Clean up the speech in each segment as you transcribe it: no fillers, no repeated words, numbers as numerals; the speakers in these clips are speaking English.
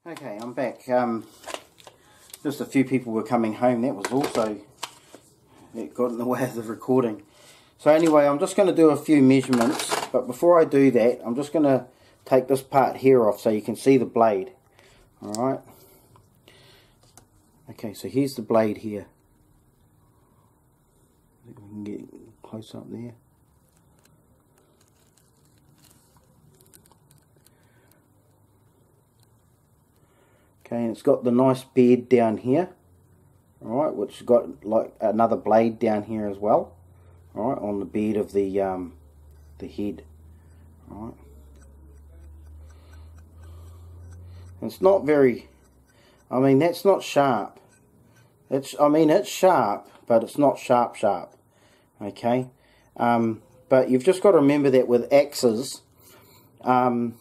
Okay, I'm back. Just a few people were coming home. That was also, it got in the way of the recording. So anyway, I'm just going to do a few measurements, but before I do that, I'm just going to take this part here off so you can see the blade. Alright. Okay, so here's the blade here. I think we can get close up there. Okay, and it's got the nice bed down here, alright, which has got like another blade down here as well, alright, on the bed of the head, alright. It's not very, I mean, that's not sharp. It's sharp, but it's not sharp, okay. But you've just got to remember that with axes, they're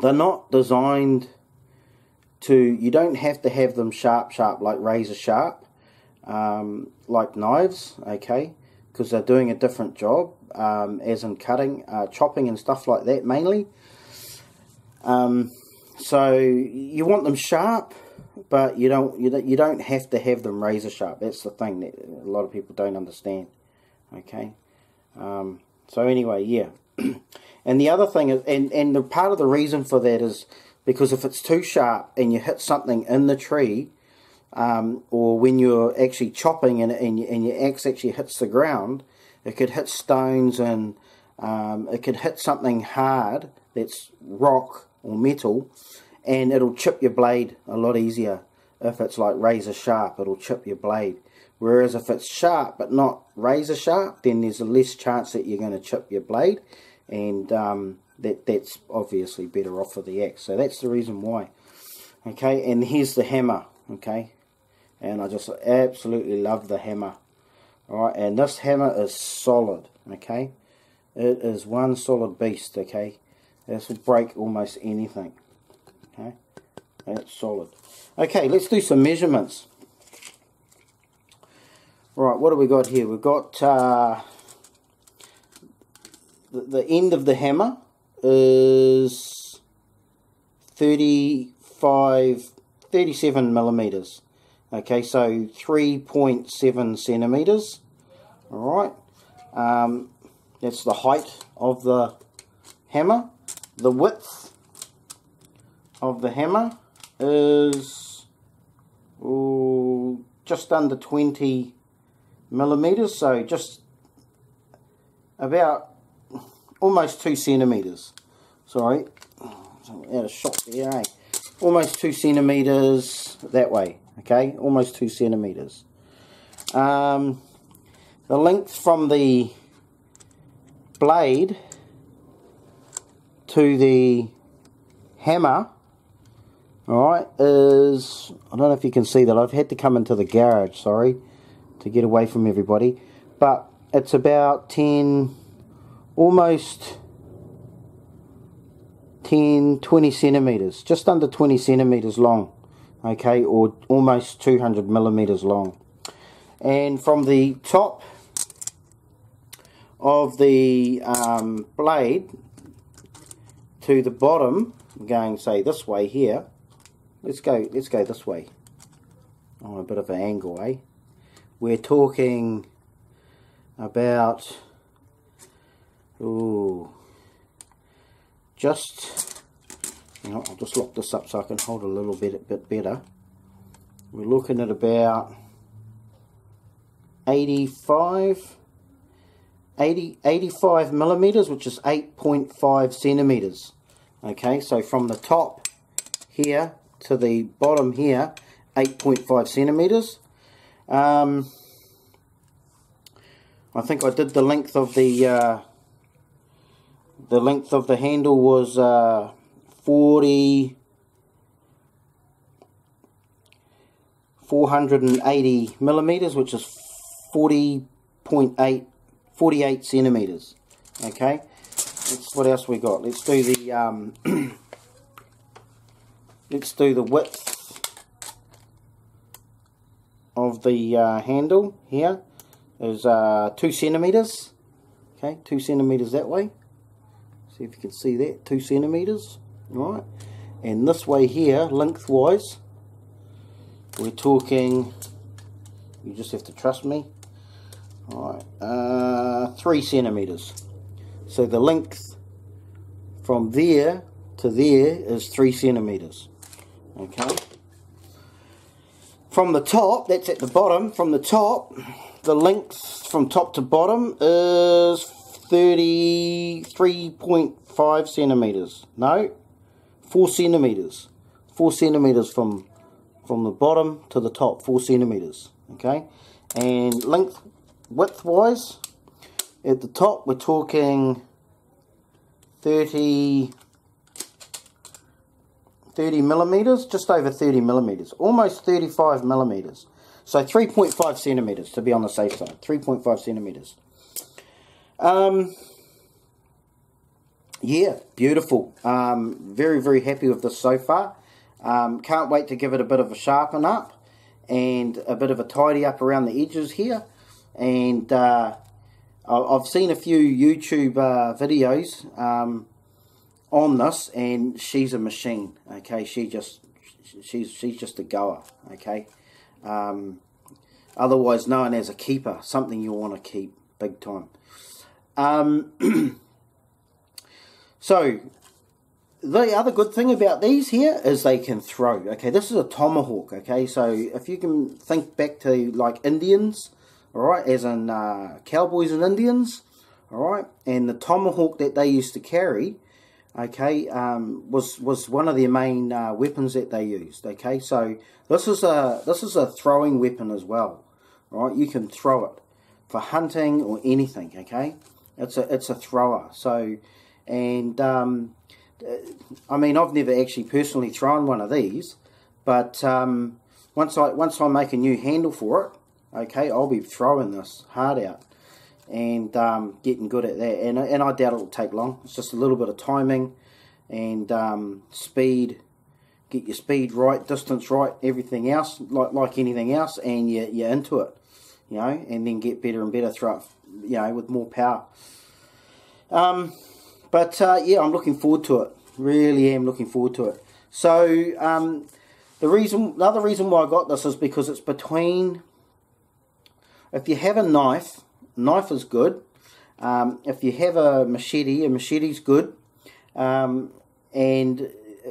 not designed to, you don't have to have them sharp like razor sharp, like knives, okay, because they're doing a different job, as in cutting, chopping and stuff like that mainly. So you want them sharp, but you don't have to have them razor sharp. That's the thing that a lot of people don't understand, okay. So anyway, yeah. And the other thing is, and the part of the reason for that is because if it's too sharp and you hit something in the tree, or when you're actually chopping and your axe actually hits the ground, it could hit stones and it could hit something hard that's rock or metal, and it'll chip your blade a lot easier. If it's like razor sharp, it'll chip your blade. Whereas if it's sharp but not razor sharp, then there's a less chance that you're going to chip your blade, and that's obviously better off for the axe. So that's the reason why. Okay, and here's the hammer. Okay, and I just absolutely love the hammer. Alright, and this hammer is solid. Okay, it is one solid beast. Okay, this will break almost anything. Okay, and it's solid. Okay, let's do some measurements. Right, what do we got here? We've got the end of the hammer is 37 millimeters. Okay, so 3.7 centimeters. Alright, that's the height of the hammer. The width of the hammer is just under 20 millimeters, so just about almost 2 centimeters. Sorry, out of shot there, eh? Almost 2 centimeters that way. Okay, almost 2 centimeters. The length from the blade to the hammer, alright, is, I don't know if you can see that, I've had to come into the garage, sorry, to get away from everybody, but it's about almost 20 centimeters, just under 20 centimeters long, okay, or almost 200 millimeters long. And from the top of the blade to the bottom, I'm going, say, this way here, let's go this way, on a bit of an angle, eh? We're talking about, just, I'll just lock this up so I can hold a little bit better. We're looking at about 85 millimeters, which is 8.5 centimeters. Okay, so from the top here to the bottom here, 8.5 centimeters. I think I did the length of the handle was 480 millimeters, which is 48 centimeters. Okay, what else we got? Let's do the let's do the width of the handle here. Is 2 centimeters. Okay, 2 centimeters that way. See if you can see that, 2 centimeters. Right, And this way here, lengthwise, we're talking, you just have to trust me, alright, 3 centimeters. So the length from there to there is 3 centimeters. Okay. From the top, that's at the bottom, from the top, the length from top to bottom is 33.5 centimeters. No, 4 centimeters. 4 centimeters from the bottom to the top, 4 centimeters. Okay, and width-wise, at the top we're talking 30 millimeters, just over 30 millimeters, almost 35 millimeters. So 3.5 centimeters to be on the safe side. 3.5 centimeters. Yeah, beautiful. Very, very happy with this so far. Can't wait to give it a bit of a sharpen up and a bit of a tidy up around the edges here. And I've seen a few YouTube videos on this, and she's a machine. Okay, she's just a goer. Okay, otherwise known as a keeper, something you want to keep big time. So the other good thing about these here is they can throw. Okay, this is a tomahawk. Okay, so if you can think back to like Indians, all right, as in cowboys and Indians, all right, and the tomahawk that they used to carry, okay, was one of their main weapons that they used. Okay, so this is a throwing weapon as well. All right, you can throw it for hunting or anything. Okay, it's a thrower. So, and I mean, I've never actually personally thrown one of these, but once I make a new handle for it, okay, I'll be throwing this hard out and getting good at that. And I doubt it'll take long. It's just a little bit of timing and speed. Get your speed right, distance right, everything else, like anything else, and you're into it, you know, and then get better and better through it, you know, with more power. But yeah, I'm looking forward to it. Really am looking forward to it. So the other reason why I got this is because it's between. If you have a knife is good. If you have a machete's good. And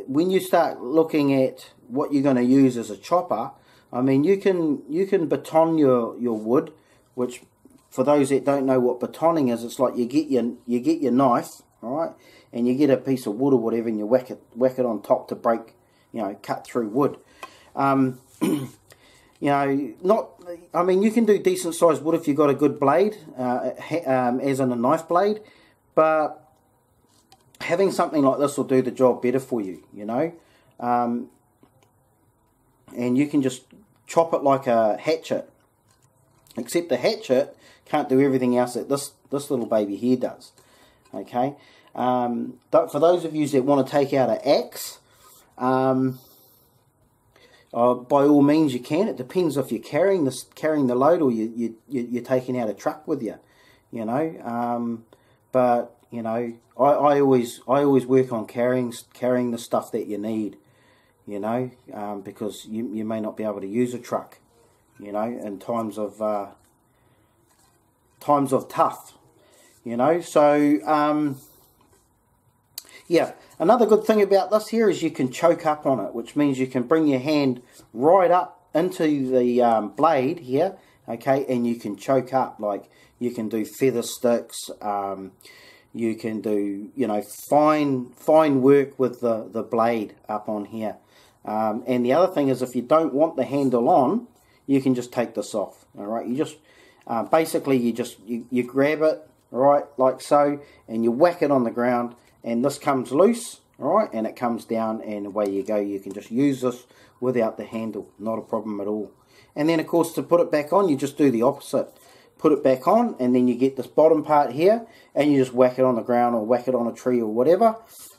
when you start looking at what you're going to use as a chopper, I mean, you can baton your wood, which for those that don't know what batoning is, it's like you get your knife, all right, and you get a piece of wood or whatever, and you whack it on top to break, you know, cut through wood. You know, I mean, you can do decent sized wood if you've got a good blade, as in a knife blade, but having something like this will do the job better for you, you know. And you can just chop it like a hatchet, except the hatchet can't do everything else that this little baby here does. Okay, but for those of you that want to take out an axe, by all means you can. It depends if you're carrying the load or you're taking out a truck with you, you know. But you know, I always work on carrying the stuff that you need, you know, because you may not be able to use a truck, you know, in times of tough, you know. So yeah, another good thing about this here is you can choke up on it, which means you can bring your hand right up into the blade here, okay, and you can choke up. Like you can do feather sticks, you can do, you know, fine work with the blade up on here. And the other thing is, if you don't want the handle on, you can just take this off. All right, you just basically you grab it, all right, like so, and you whack it on the ground, and this comes loose, all right, and it comes down, and away you go. You can just use this without the handle, not a problem at all. And then of course to put it back on, you just do the opposite. Put it back on, and then you get this bottom part here, and you just whack it on the ground or whack it on a tree or whatever,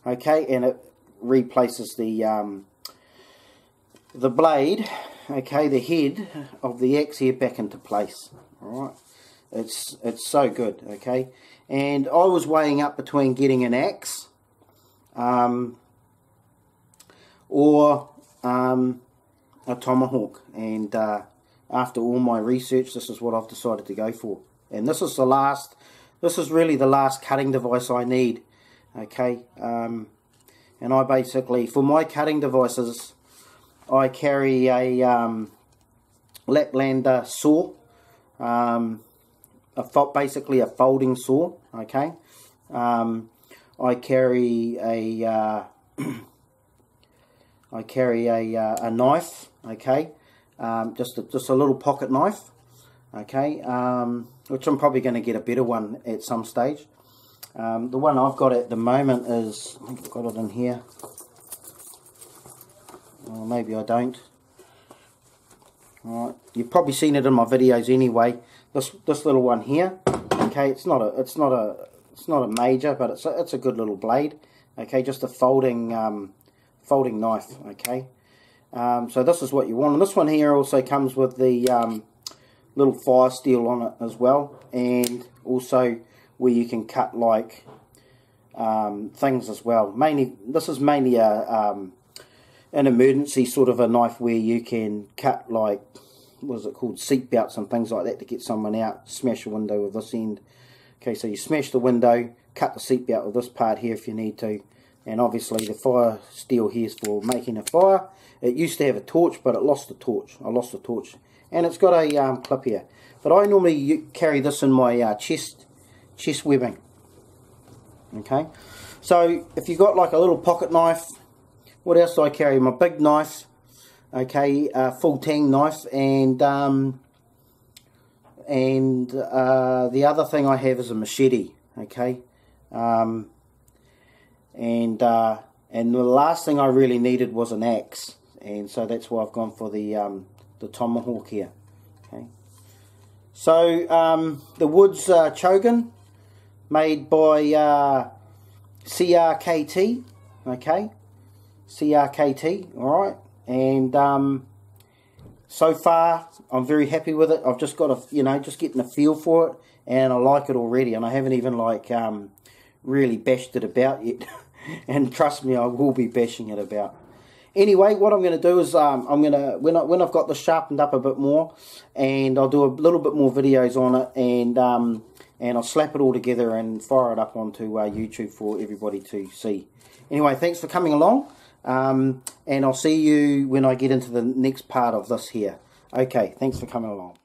okay, and it replaces the blade, okay, the head of the axe here back into place. All right, it's so good, okay. And I was weighing up between getting an axe, or a tomahawk. And after all my research, this is what I've decided to go for. And this is really the last cutting device I need. Okay, and I basically, for my cutting devices, I carry a Laplander saw, basically a folding saw. Okay, I carry a knife. Okay, just a little pocket knife. Okay, which I'm probably going to get a better one at some stage. The one I've got at the moment is, I think I've got it in here. Or maybe I don't. Alright, you've probably seen it in my videos anyway. This little one here. Okay, it's not a major, but it's a good little blade. Okay, just a folding knife. Okay, so this is what you want. And this one here also comes with the little fire steel on it as well, and also where you can cut like things as well. This is mainly an emergency sort of a knife where you can cut like, what is it called, seat belts and things like that to get someone out. Smash a window with this end. Okay, so you smash the window, cut the seat belt with this part here if you need to, and obviously the fire steel here is for making a fire. It used to have a torch, but it lost the torch. I lost the torch, and it's got a clip here. But I normally carry this in my chest webbing. Okay, so if you've got like a little pocket knife, what else do I carry? My big knife, okay, full tang knife, and the other thing I have is a machete. Okay, and the last thing I really needed was an axe, and so that's why I've gone for the tomahawk here. Okay, so the wood's Chogan, made by CRKT. Okay, CRKT. All right, and so far I'm very happy with it. I've just got just getting a feel for it, and I like it already. And I haven't even like really bashed it about yet. And trust me, I will be bashing it about. Anyway, what I'm going to do is I'm going to, when I've got this sharpened up a bit more, and I'll do a little bit more videos on it, and I'll slap it all together and fire it up onto YouTube for everybody to see. Anyway, thanks for coming along, and I'll see you when I get into the next part of this here. Okay, thanks for coming along.